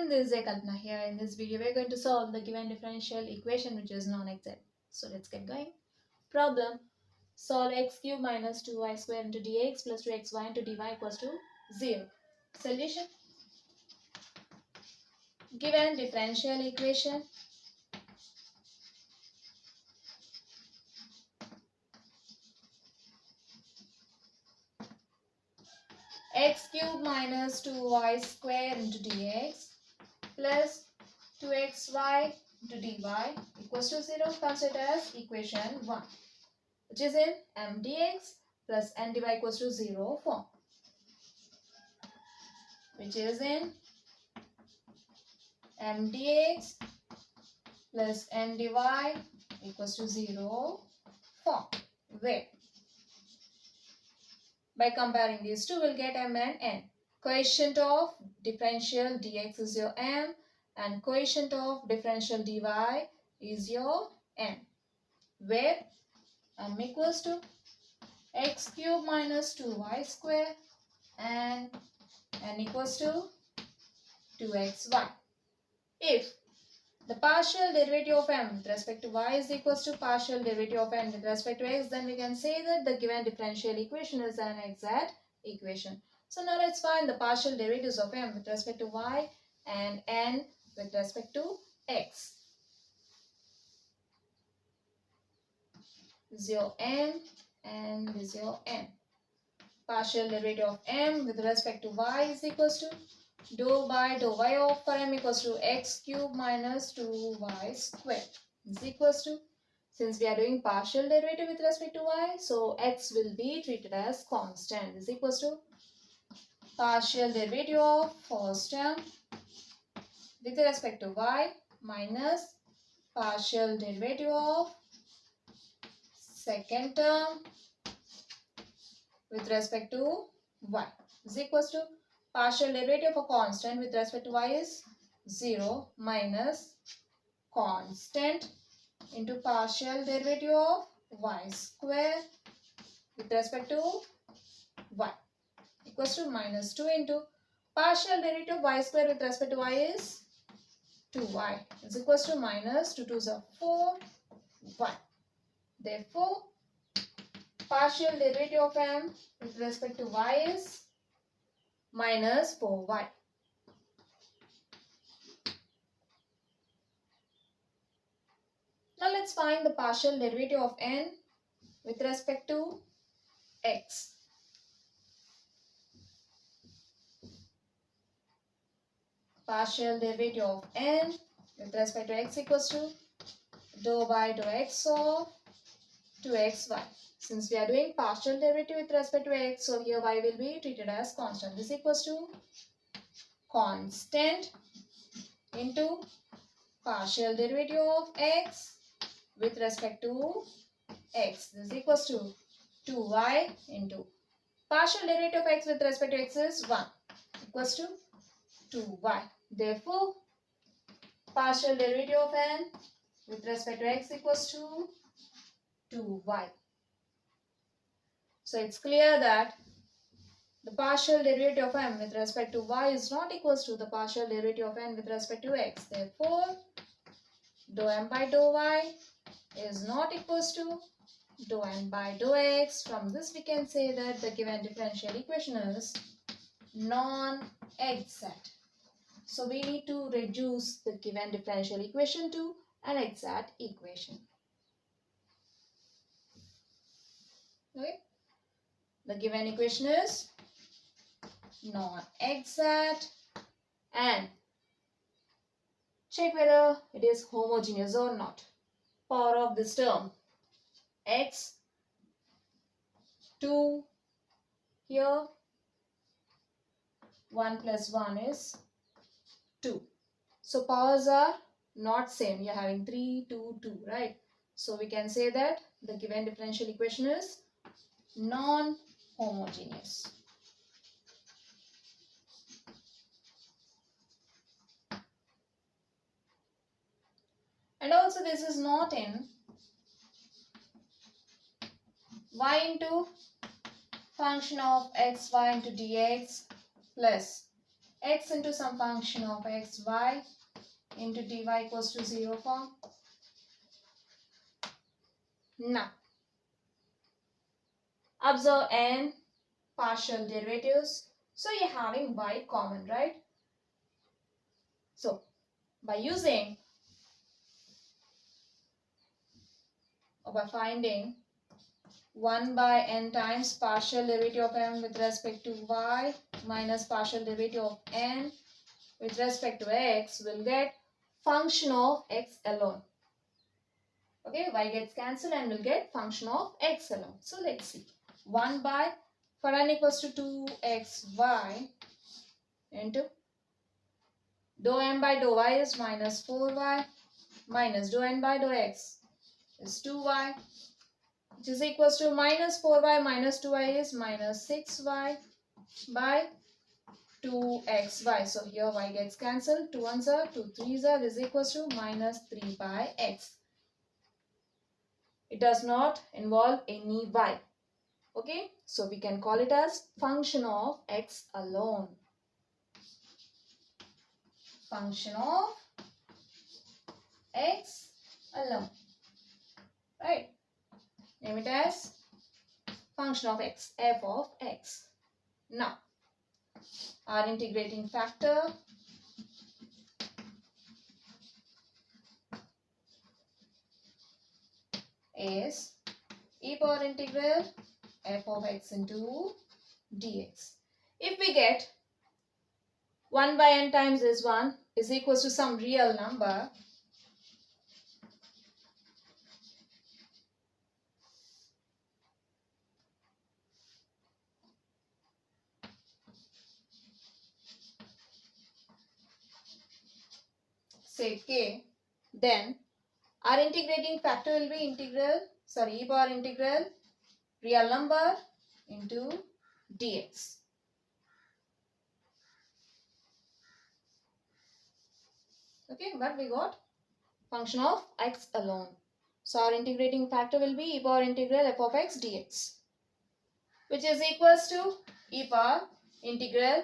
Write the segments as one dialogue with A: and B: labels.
A: everyone, this is Kalpana here. In this video, we are going to solve the given differential equation which is non-exact. So let's get going. Problem: solve x cube minus 2y square into dx plus 2xy into dy equals to 0. Solution: given differential equation x cube minus 2y square into dx plus 2xy into dy equals to 0 considered as equation 1, which is in Mdx+Ndy equals to 0 form, which is in Mdx+Ndy equals to 0 form, where by comparing these two we'll get m and n. Coefficient of differential dx is your m and coefficient of differential dy is your n, where m equals to x cube minus 2y square and n equals to 2xy. If the partial derivative of m with respect to y is equals to partial derivative of n with respect to x, then we can say that the given differential equation is an exact equation. So now let's find the partial derivatives of m with respect to y and n with respect to x. This is your m and this is your n. Partial derivative of m with respect to y is equals to dou by dou y of m equals to x cube minus 2y square is equals to, since we are doing partial derivative with respect to y, so x will be treated as constant, is equals to partial derivative of first term with respect to y minus partial derivative of second term with respect to y is equals to partial derivative of a constant with respect to y is 0 minus constant into partial derivative of y square with respect to y equals to minus 2 into partial derivative of y square with respect to y is 2y is equals to minus 2 2s are 4y. Therefore, partial derivative of m with respect to y is minus 4y. Now let's find the partial derivative of n with respect to x. Partial derivative of n with respect to x equals to dou by dou x of 2xy. Since we are doing partial derivative with respect to x, so here y will be treated as constant. This equals to constant into partial derivative of x with respect to x. This is equals to 2y into partial derivative of x with respect to x is 1 equals to 2y. Therefore, partial derivative of n with respect to x equals to 2y. So it's clear that the partial derivative of m with respect to y is not equals to the partial derivative of n with respect to x. Therefore, dou m by dou y is not equals to dou n by dou x. From this we can say that the given differential equation is non-exact. So we need to reduce the given differential equation to an exact equation. Okay? The given equation is non-exact, and check whether it is homogeneous or not. Power of this term x, 2 here, 1 plus 1 is 2. So powers are not same. You are having 3, 2, 2, right? So we can say that the given differential equation is non-homogeneous. And also this is not in y into function of xy into dx plus x into some function of x, y into dy equals to 0 form. Now, observe n partial derivatives. So you're having y common, right? So by using or by finding 1 by n times partial derivative of m with respect to y minus partial derivative of n with respect to x, will get function of x alone. Okay, y gets cancelled and we'll get function of x alone. So let's see. 1 by, for n equals to 2xy into dou m by dou y is minus 4y minus dou n by dou x is 2y, which is equals to minus 4y minus 2y is minus 6y by 2xy. So here y gets cancelled. 2 ones are 2 3s are. This is equals to minus 3 by x. It does not involve any y. Okay, so we can call it as function of x alone. Function of x alone. Right? Name it as function of x, f of x. Now, our integrating factor is e power integral f of x into dx. If we get 1 by n times this one is equals to some real number, say k, then our integrating factor will be e power integral real number into dx. Okay, but we got function of x alone. So our integrating factor will be e power integral f of x dx, which is equals to e power integral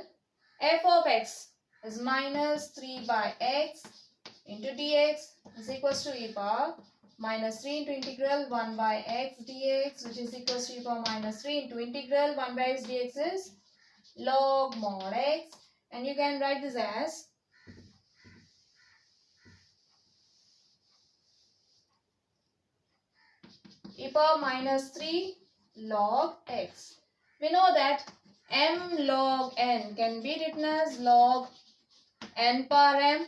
A: f of x is minus 3 by x into dx is equals to e power minus 3 into integral 1 by x dx, which is equals to e power minus 3 into integral 1 by x dx is log mod x, and you can write this as e power minus 3 log x. We know that m log n can be written as log n power m,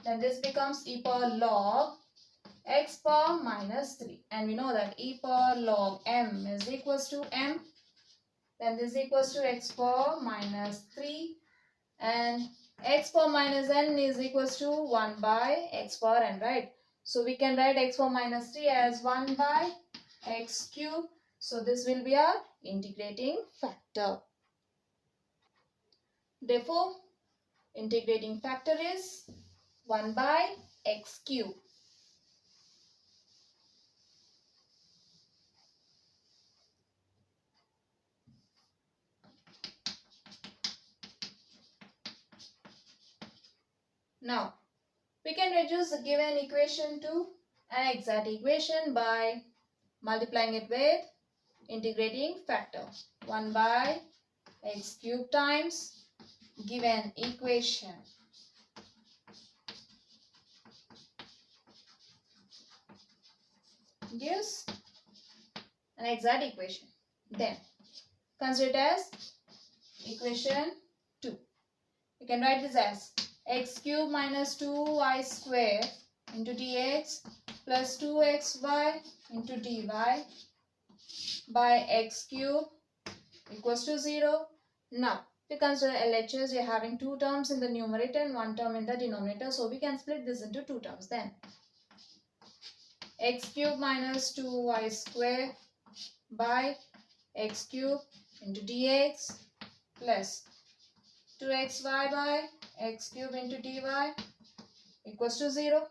A: then this becomes e power log x power minus 3, and we know that e power log m is equals to m, then this equals to x power minus 3, and x power minus n is equals to 1 by x power n, right? So we can write x power minus 3 as 1 by x cube. So this will be our integrating factor. Therefore, integrating factor is 1 by x cube. Now, we can reduce the given equation to an exact equation by multiplying it with integrating factor. 1 by x cube times given equation gives an exact equation. Then consider it as equation 2. You can write this as x cube minus 2y square into dx plus 2xy into dy by x cube equals to 0. Now, if you consider LHS, you're having two terms in the numerator and one term in the denominator. So we can split this into two terms. Then x cube minus 2y square by x cube into dx plus 2xy by x cube into dy equals to 0.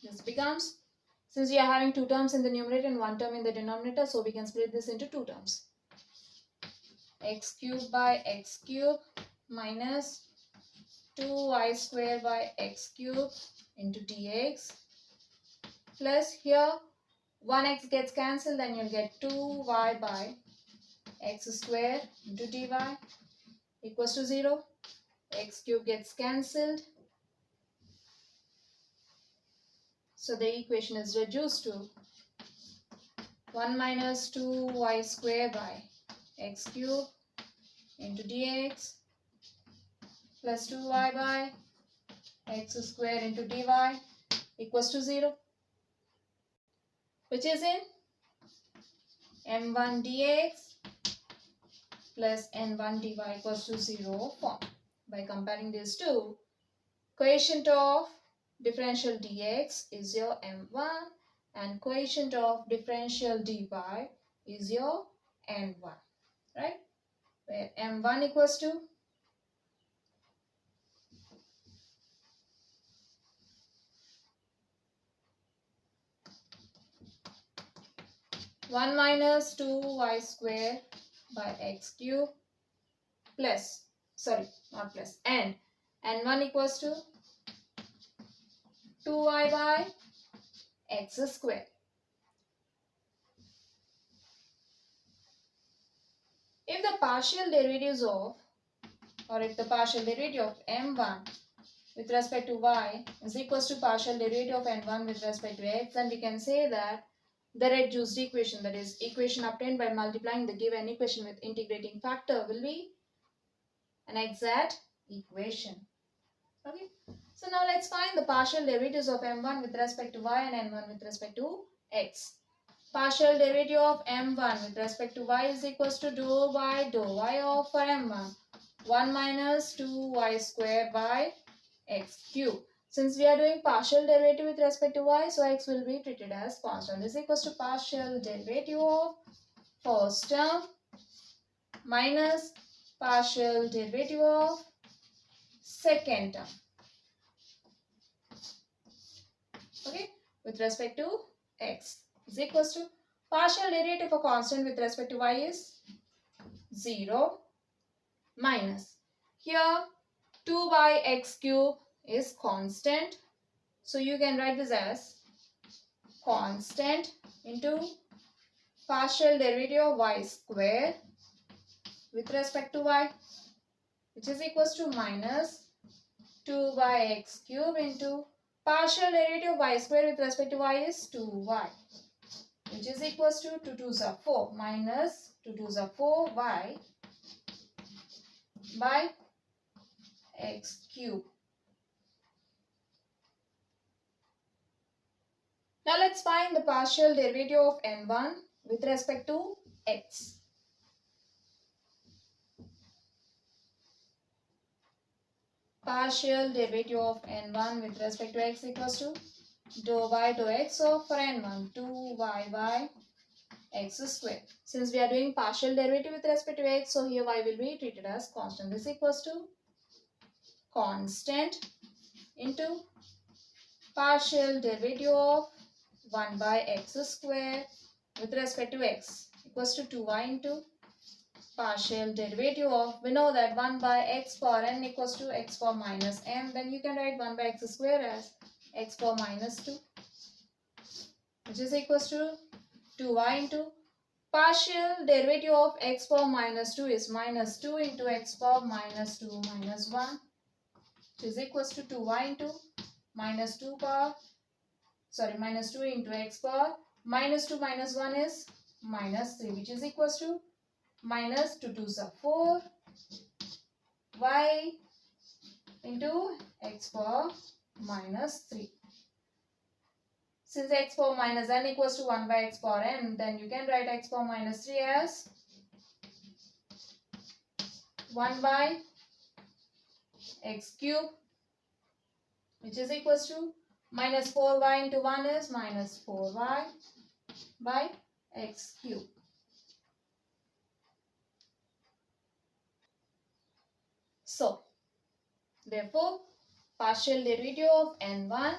A: This becomes, since we are having two terms in the numerator and one term in the denominator, so we can split this into two terms. X cube by x cube minus 2y square by x cube into dx, plus here 1x gets cancelled, then you'll get 2y by x square into dy equals to 0. X cube gets cancelled, so the equation is reduced to 1 minus 2y square by x cube into dx plus 2y by x square into dy equals to 0, which is in m1 dx plus n1 dy equals to 0 form. By comparing these two, quotient of differential dx is your m1 and quotient of differential dy is your n1, right? Where m1 equals to 1 minus 2y square by x cube plus, sorry, not plus, and n1 equals to 2y by x square. If the partial derivatives of, or if the partial derivative of m1 with respect to y is equals to partial derivative of n1 with respect to x, then we can say that the reduced equation, that is equation obtained by multiplying the given equation with integrating factor, will be an exact equation. Okay. So now let's find the partial derivatives of m1 with respect to y and n1 with respect to x. Partial derivative of m1 with respect to y is equals to dou by dou y of for m1 1 minus 2y square by x cube. Since we are doing partial derivative with respect to y, so x will be treated as constant. This is equals to partial derivative of first term minus partial derivative of second term. Okay, with respect to x is equals to partial derivative of a constant with respect to y is 0 minus, here 2 by x cube is constant, so you can write this as constant into partial derivative of y square with respect to y, which is equals to minus 2 by x cube into partial derivative of y square with respect to y is 2y, which is equals to 2 2s are 4 minus 2 2s are 4y by x cube. Now let's find the partial derivative of n1 with respect to x. Partial derivative of n1 with respect to x equals to dou by dou x of for n1 2y by x square. Since we are doing partial derivative with respect to x, so here y will be treated as constant. This equals to constant into partial derivative of 1 by x square with respect to x equals to 2y into partial derivative of, we know that 1 by x power n equals to x power minus m, then you can write 1 by x square as x power minus 2, which is equals to 2y into partial derivative of x power minus 2 is minus 2 into x power minus 2 minus 1, which is equals to 2y into minus 2 power, sorry, minus 2 into x power minus 2 minus 1 is minus 3, which is equals to minus 2 2s are 4 y into x power minus 3. Since x power minus n equals to 1 by x power n, then you can write x power minus 3 as 1 by x cube, which is equals to minus 4y into 1 is minus 4y by x cube. So, therefore, partial derivative of n1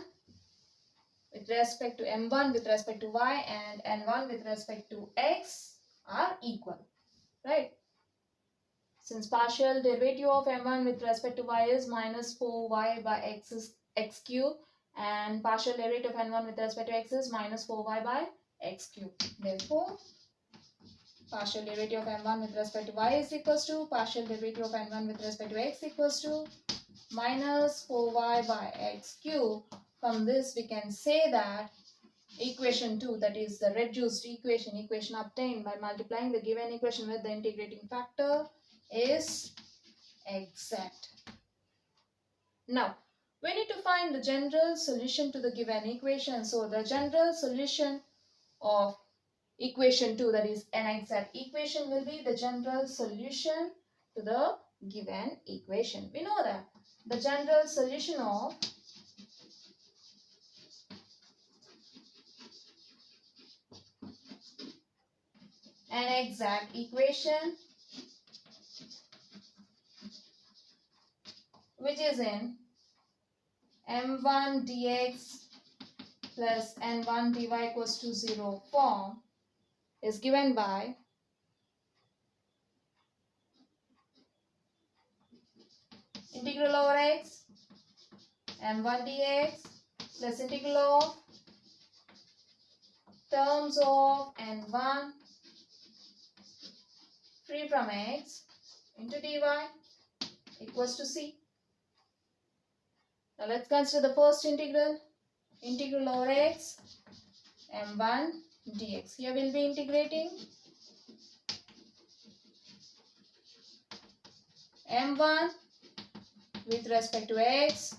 A: with respect to m1 with respect to y and n1 with respect to x are equal, right? Since partial derivative of m1 with respect to y is minus 4y by x is x cube, and partial derivative of n1 with respect to x is minus 4y by x cube. Therefore, partial derivative of m1 with respect to y is equals to partial derivative of n1 with respect to x equals to minus 4y by x cube. From this we can say that equation 2, that is the reduced equation obtained by multiplying the given equation with the integrating factor, is exact. Now, we need to find the general solution to the given equation. So, the general solution of equation 2, that is an exact equation, will be the general solution to the given equation. We know that the general solution of an exact equation, which is in m1 dx plus n1 dy equals to 0 form, is given by integral over x m1 dx plus integral of terms of n1 free from x into dy equals to c. Now let's consider the first integral, integral over x m1 dx. Here we'll be integrating m1 with respect to x,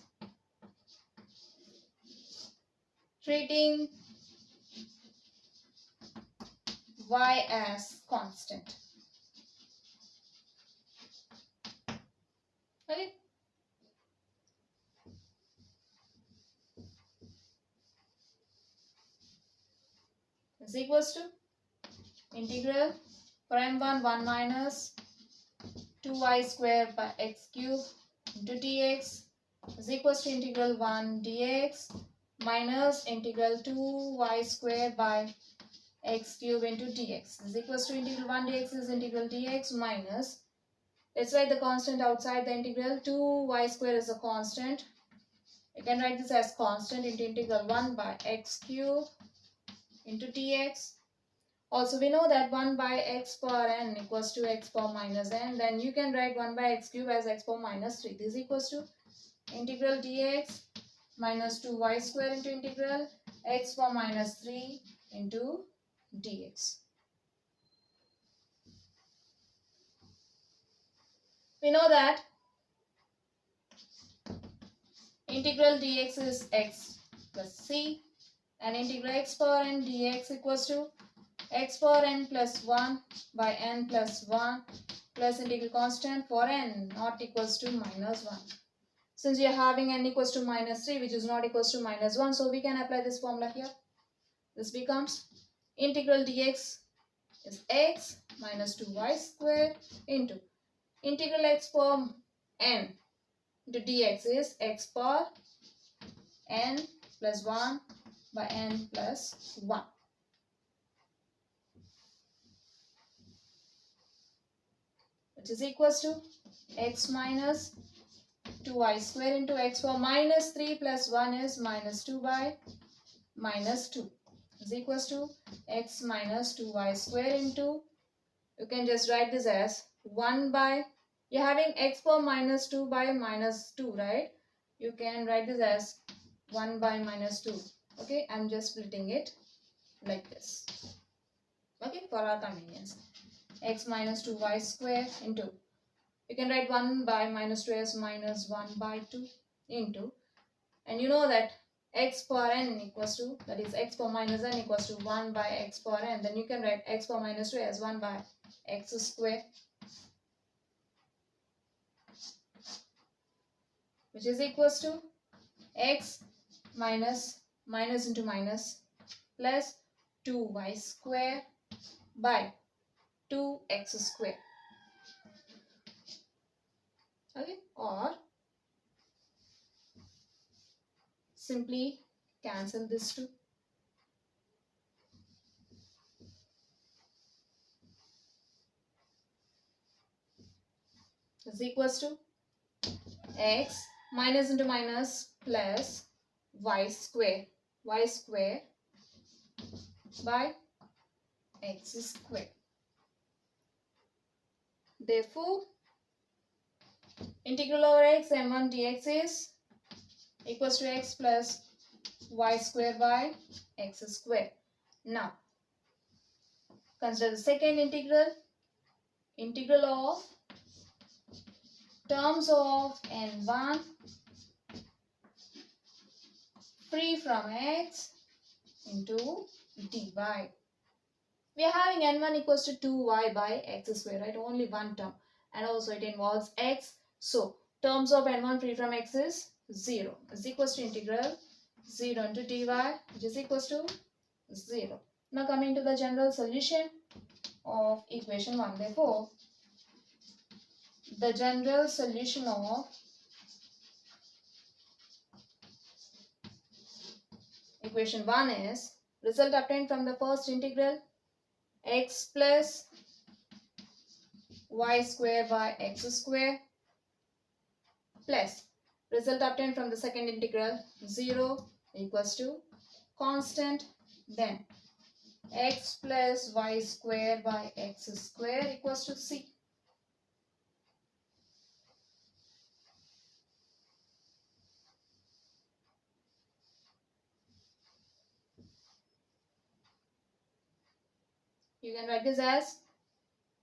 A: treating y as constant. Okay. Is equals to integral for m1 1 minus 2y square by x cube into dx is equals to integral 1 dx minus integral 2y square by x cube into dx is equals to integral 1 dx is integral dx minus, let's write the constant outside the integral. 2y square is a constant. You can write this as constant into integral 1 by x cube into dx. Also, we know that 1 by x power n equals to x power minus n. Then you can write 1 by x cube as x power minus 3. This is equals to integral dx minus 2y square into integral x power minus 3 into dx. We know that integral dx is x plus c, and integral x power n dx equals to x power n plus 1 by n plus 1 plus integral constant for n not equals to minus 1. Since we are having n equals to minus 3, which is not equals to minus 1, so we can apply this formula here. This becomes integral dx is x minus 2y square into integral x power n into dx is x power n plus 1 by n plus 1. Which is equals to x minus 2y square into x power minus 3 plus 1 is minus 2 by minus 2 is equals to x minus 2y square into, you can just write this as 1 by, you're having x power minus 2 by minus 2, right? You can write this as 1 by minus 2. Okay, I'm just splitting it like this. Okay, for our convenience. X minus 2y square into, you can write 1 by minus 2 as minus 1 by 2 into, and you know that x power n equals to, that is x power minus n equals to 1 by x power n. Then you can write x power minus 2 as 1 by x square, which is equals to x minus minus into minus plus 2y square by 2x square. Okay, or simply Cancel this two. Is equals to x minus into minus plus y square by x square. Therefore, integral over x m1 dx is equals to x plus y square by x square. Now, consider the second integral of terms of n1 free from x into dy. We are having n1 equals to 2y by x square, right? Only one term, and also it involves x. So terms of n1 free from x is 0, is equals to integral 0 into dy, which is equals to 0. Now coming to the general solution of equation 1. Therefore, the general solution of equation 1 is result obtained from the first integral x plus y square by x square plus result obtained from the second integral 0 equals to constant, then x plus y square by x square equals to c. You can write this as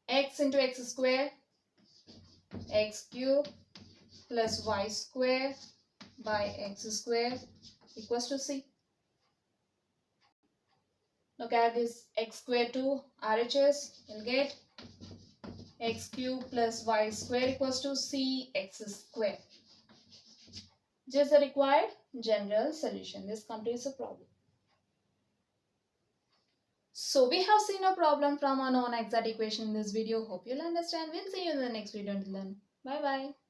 A: x into x square x cube plus y square by x square equals to c. Look at this x square to RHS. You'll get x cube plus y square equals to c x square. Just the required general solution. This completes the problem. So we have seen a problem from a non-exact equation in this video. Hope you'll understand. We'll see you in the next video. Until then, bye bye.